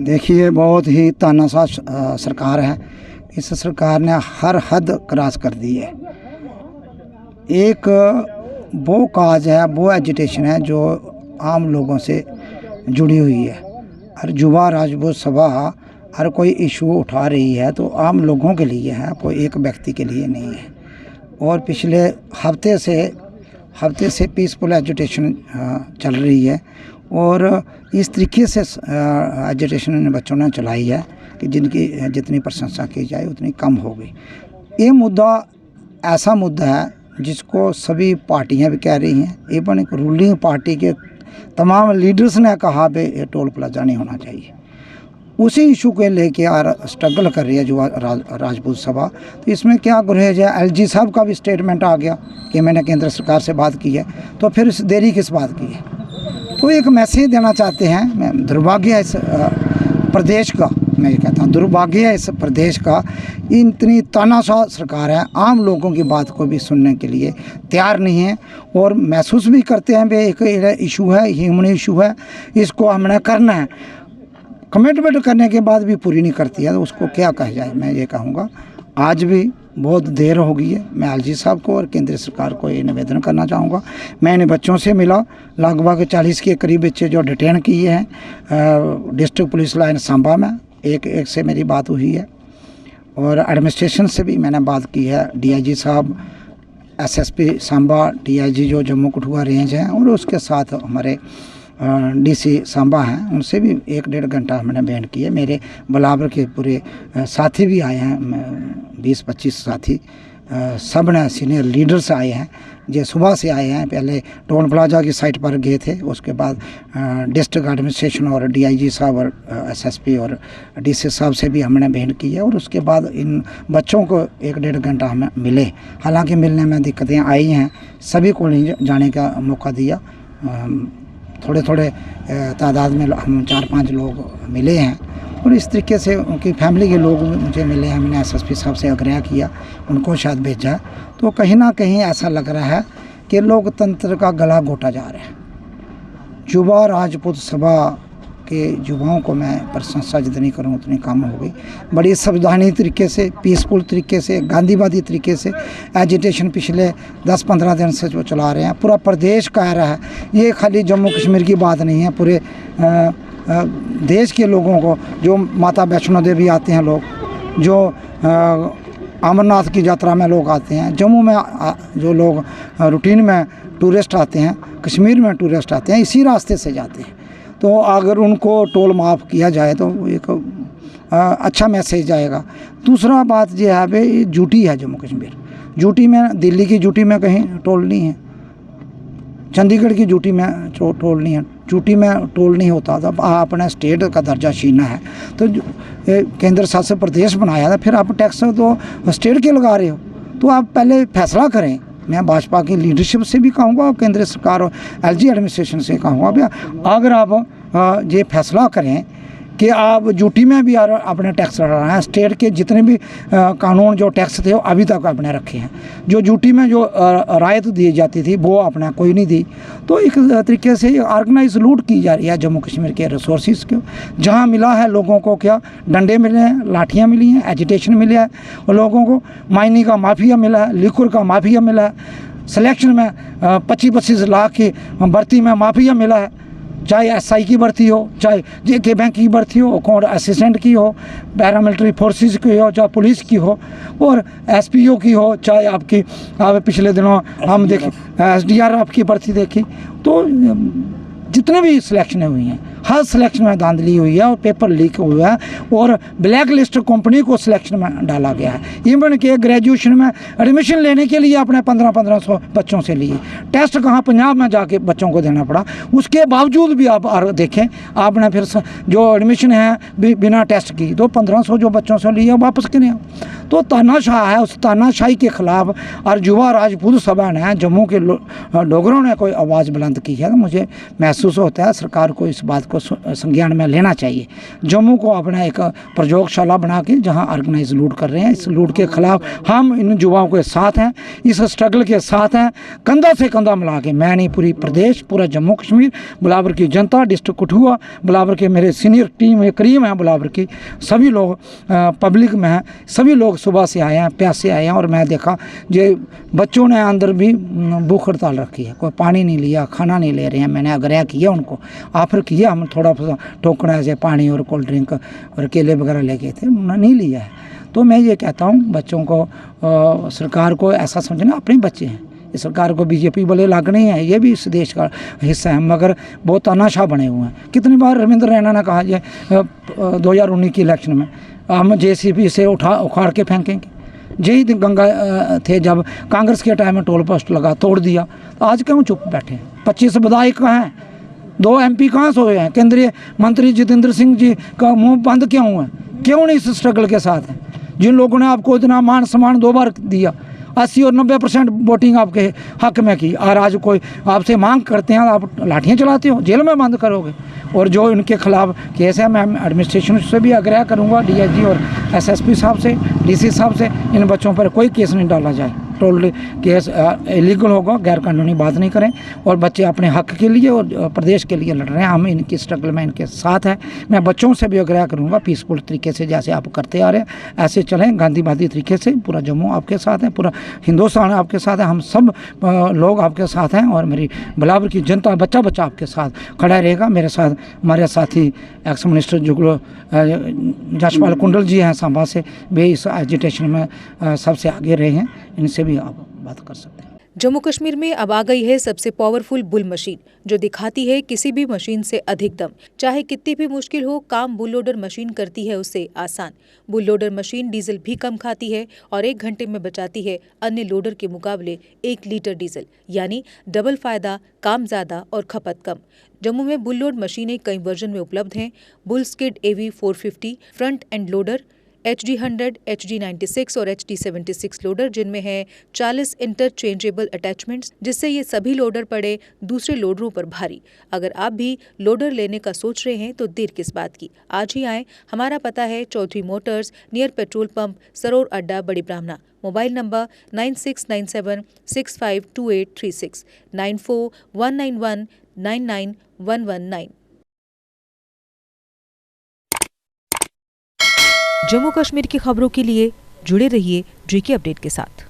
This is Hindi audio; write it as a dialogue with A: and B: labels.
A: देखिए, बहुत ही तानाशाह सरकार है। इस सरकार ने हर हद क्रॉस कर दी है। एक वो काज है, वो एजिटेशन है जो आम लोगों से जुड़ी हुई है। हर युवा राजपूत सभा हर कोई इशू उठा रही है तो आम लोगों के लिए है, कोई एक व्यक्ति के लिए नहीं है। और पिछले हफ्ते से पीसफुल एजुटेशन चल रही है और इस तरीके से एजुटेशन बच्चों ने चलाई है कि जिनकी जितनी प्रशंसा की जाए उतनी कम होगी। ये मुद्दा ऐसा मुद्दा है जिसको सभी पार्टियां भी कह रही हैं। इवन एक रूलिंग पार्टी के तमाम लीडर्स ने कहा भी ये टोल प्लाजा नहीं होना चाहिए। उसी इशू के लेके स्ट्रगल कर रही है जो राजपूत सभा। तो इसमें क्या गुरेज है, एलजी साहब का भी स्टेटमेंट आ गया कि मैंने केंद्र सरकार से बात की है, तो फिर इस देरी किस बात की है। तो एक मैसेज देना चाहते हैं। मैं दुर्भाग्य है इस प्रदेश का, मैं ये कहता हूँ दुर्भाग्य है इस प्रदेश का, इतनी तानाशाह सरकार है, आम लोगों की बात को भी सुनने के लिए तैयार नहीं है। और महसूस भी करते हैं भाई एक इशू है, ह्यूमन इशू है, इसको हमने करना है। कमिटमेंट करने के बाद भी पूरी नहीं करती है तो उसको क्या कहा जाए। मैं ये कहूँगा आज भी बहुत देर हो गई है। मैं एलजी साहब को और केंद्र सरकार को ये निवेदन करना चाहूँगा। मैं इन बच्चों से मिला, लगभग 40 के करीब बच्चे जो डिटेन किए हैं डिस्ट्रिक्ट पुलिस लाइन सांबा में। एक से मेरी बात हुई है और एडमिनिस्ट्रेशन से भी मैंने बात की है। डीआईजी साहब, एसएसपी सांबा, डीआईजी जो जम्मू कठुआ रेंज हैं और उसके साथ हमारे डीसी सांबा हैं, उनसे भी 1-1.5 घंटा हमने भेंट की है। मेरे बलाबर के पूरे साथी भी आए हैं, 20-25 साथी, सब ने सीनियर लीडर्स आए हैं जो सुबह से आए हैं। पहले टोल प्लाजा की साइट पर गए थे, उसके बाद डिस्ट्रिक्ट एडमिनिस्ट्रेशन और डीआईजी साहब और एसएसपी और डीसी साहब से भी हमने भेंट की है। और उसके बाद इन बच्चों को 1-1.5 घंटा हमें मिले। हालांकि मिलने में दिक्कतें आई हैं, सभी को नहीं जाने का मौका दिया। थोड़े तादाद में हम 4-5 लोग मिले हैं और इस तरीके से उनकी फैमिली के लोग मुझे मिले हैं। मैंने एसएसपी साहब से आग्रह किया, उनको शायद भेजा। तो कहीं ना कहीं ऐसा लग रहा है कि लोकतंत्र का गला घोटा जा रहा है। युवा राजपूत सभा के युवाओं को मैं प्रशंसा जितनी करूं उतनी कम होगी। बड़ी संवैधानिक तरीके से, पीसफुल तरीके से, गांधीवादी तरीके से एजिटेशन पिछले 10-15 दिन से जो चला रहे हैं, पूरा प्रदेश कह रहा है। ये खाली जम्मू कश्मीर की बात नहीं है, पूरे देश के लोगों को, जो माता वैष्णो देवी आते हैं लोग, जो अमरनाथ की यात्रा में लोग आते हैं, जम्मू में जो लोग रूटीन में टूरिस्ट आते हैं, कश्मीर में टूरिस्ट आते हैं, इसी रास्ते से जाते हैं। तो अगर उनको टोल माफ़ किया जाए तो एक अच्छा मैसेज जाएगा। दूसरा बात यह है भाई, ड्यूटी है जम्मू कश्मीर। ड्यूटी में दिल्ली की ड्यूटी में कहीं टोल नहीं है, चंडीगढ़ की ड्यूटी में टोल नहीं है। ड्यूटी में टोल नहीं होता था, अपने स्टेट का दर्जा छीना है तो केंद्र शासित प्रदेश बनाया था, फिर आप टैक्स तो स्टेट के लगा रहे हो। तो आप पहले फैसला करें। मैं भाजपा की लीडरशिप से भी कहूँगा और केंद्र सरकार और एलजी एडमिनिस्ट्रेशन से कहूँगा भैया, अगर आप ये फैसला करें कि आप ड्यूटी में भी अपने टैक्स लगा हैं, स्टेट के जितने भी कानून जो टैक्स थे वो अभी तक आपने रखे हैं, जो ड्यूटी में जो रायत दी जाती थी वो आपने कोई नहीं दी। तो एक तरीके से ऑर्गेनाइज लूट की जा रही है जम्मू कश्मीर के रिसोर्सेज को। जहाँ मिला है लोगों को, क्या डंडे मिले हैं, लाठियाँ मिली हैं, एजिटेशन मिले हैं, और लोगों को माइनिंग का माफिया मिला है, लिक्वर का माफिया मिला है, सिलेक्शन में 25-25 लाख की भर्ती में माफिया मिला है, चाहे एसआई की भर्ती हो, चाहे जेके बैंक की भर्ती हो, अकाउंट असिस्टेंट की हो, पैरामिलिट्री फोर्सेस की हो, चाहे पुलिस की हो, और एसपीओ की हो, चाहे आपकी पिछले दिनों हम देखें एसडीआरएफ की भर्ती देखी। तो जितने भी सिलेक्शनें हुई हैं, हर सिलेक्शन में धांधली हुई है और पेपर लीक हुआ है और ब्लैक लिस्ट कंपनी को सिलेक्शन में डाला गया है। इवन के ग्रेजुएशन में एडमिशन लेने के लिए आपने 1500 बच्चों से लिए, टेस्ट कहाँ पंजाब में जाके बच्चों को देना पड़ा। उसके बावजूद भी आप देखें, आपने फिर जो एडमिशन है बिना टेस्ट की, तो 1500 जो बच्चों से लिए वापस करें। तो तानाशाह है, उस तानाशाही के खिलाफ और युवा राजपूत सभा ने, जम्मू के लोगों ने कोई आवाज़ बुलंद की है। तो मुझे महसूस होता है सरकार को इस बात इसको संज्ञान में लेना चाहिए। जम्मू को अपना एक प्रयोगशाला बना के जहाँ ऑर्गेनाइज लूट कर रहे हैं, इस लूट के खिलाफ हम इन युवाओं के साथ हैं, इस स्ट्रगल के साथ हैं, कंधा से कंधा मिला के। मैं नहीं, पूरी प्रदेश, पूरा जम्मू कश्मीर, बिलावर की जनता, डिस्ट्रिक्ट कठुआ, बिलावर के मेरे सीनियर टीम करीम है बिलावर की, सभी लोग पब्लिक में हैं, सभी लोग सुबह से आए हैं, प्यासे आए हैं। और मैं देखा जो बच्चों ने अंदर भी भूख हड़ताल रखी है, कोई पानी नहीं लिया, खाना नहीं ले रहे हैं। मैंने आग्रह किया उनको, ऑफर किया, हम थोड़ा टोकना ऐसे पानी और कोल्ड ड्रिंक और केले वगैरह ले गए थे, उन्होंने नहीं लिया है। तो मैं ये कहता हूँ बच्चों को, सरकार को ऐसा समझना अपने बच्चे हैं। इस सरकार को बीजेपी वाले लागने हैं, ये भी इस देश का हिस्सा है, मगर बहुत तानाशाह बने हुए हैं। कितनी बार रविंद्र रैना ने कहा ये 2019 की इलेक्शन में हम JCB से उखाड़ के फेंकेंगे। यही गंगा थे जब कांग्रेस के टाइम में टोल पोस्ट लगा, तोड़ दिया। तो आज क्यों चुप बैठे हैं? 25 विधायक कहाँ हैं? 2 MP कहाँ सोए हैं? केंद्रीय मंत्री जितेंद्र सिंह जी का मुंह बंद क्यों है? क्यों नहीं इस स्ट्रगल के साथ हैं? जिन लोगों ने आपको इतना मान सम्मान 2 बार दिया, 80 और 90% वोटिंग आपके हक में की, और आज कोई आपसे मांग करते हैं, आप लाठियाँ चलाते हो, जेल में बंद करोगे। और जो इनके खिलाफ केस है, मैं एडमिनिस्ट्रेशन से भी आग्रह करूँगा, DIG और SSP साहब से, DC साहब से, इन बच्चों पर कोई केस नहीं डाला जाए। टोल केस इलीगल होगा, गैर कानूनी बात नहीं करें। और बच्चे अपने हक के लिए और प्रदेश के लिए लड़ रहे हैं, हम इनकी स्ट्रगल में इनके साथ हैं। मैं बच्चों से भी आग्रह करूँगा, पीसफुल तरीके से जैसे आप करते आ रहे हैं ऐसे चलें, गांधीवादी तरीके से। पूरा जम्मू आपके साथ है, पूरा हिंदुस्तान आपके साथ है, हम सब लोग आपके साथ हैं। और मेरी बिलावर की जनता, बच्चा बच्चा आपके साथ खड़ा रहेगा। मेरे साथ हमारे साथी एक्स मिनिस्टर जुगलो जसपाल कुंडल जी हैं सांबा से, वे इस एजिटेशन में सबसे आगे रहे हैं, इनसे भी आप बात कर सकते हैं।
B: जम्मू कश्मीर में अब आ गई है सबसे पावरफुल बुल मशीन, जो दिखाती है किसी भी मशीन से अधिक दम। चाहे कितनी भी मुश्किल हो, काम बुल लोडर मशीन करती है उससे आसान। बुल लोडर मशीन डीजल भी कम खाती है और 1 घंटे में बचाती है अन्य लोडर के मुकाबले 1 लीटर डीजल, यानी डबल फायदा, काम ज्यादा और खपत कम। जम्मू में बुल लोड मशीनें कई वर्जन में उपलब्ध हैं। Bull skid AV 450 front end loader, HD 100, HD 96 और HD 76 लोडर, जिनमें है 40 इंटरचेंजेबल अटैचमेंट्स, जिससे ये सभी लोडर पड़े दूसरे लोडरों पर भारी। अगर आप भी लोडर लेने का सोच रहे हैं तो देर किस बात की, आज ही आएं। हमारा पता है Chaudhary motors, near petrol pump, Saror अड्डा, बड़ी ब्राह्मणा। Mobile number 9697652836, 9419199119। जम्मू कश्मीर की खबरों के लिए जुड़े रहिए JK अपडेट के साथ।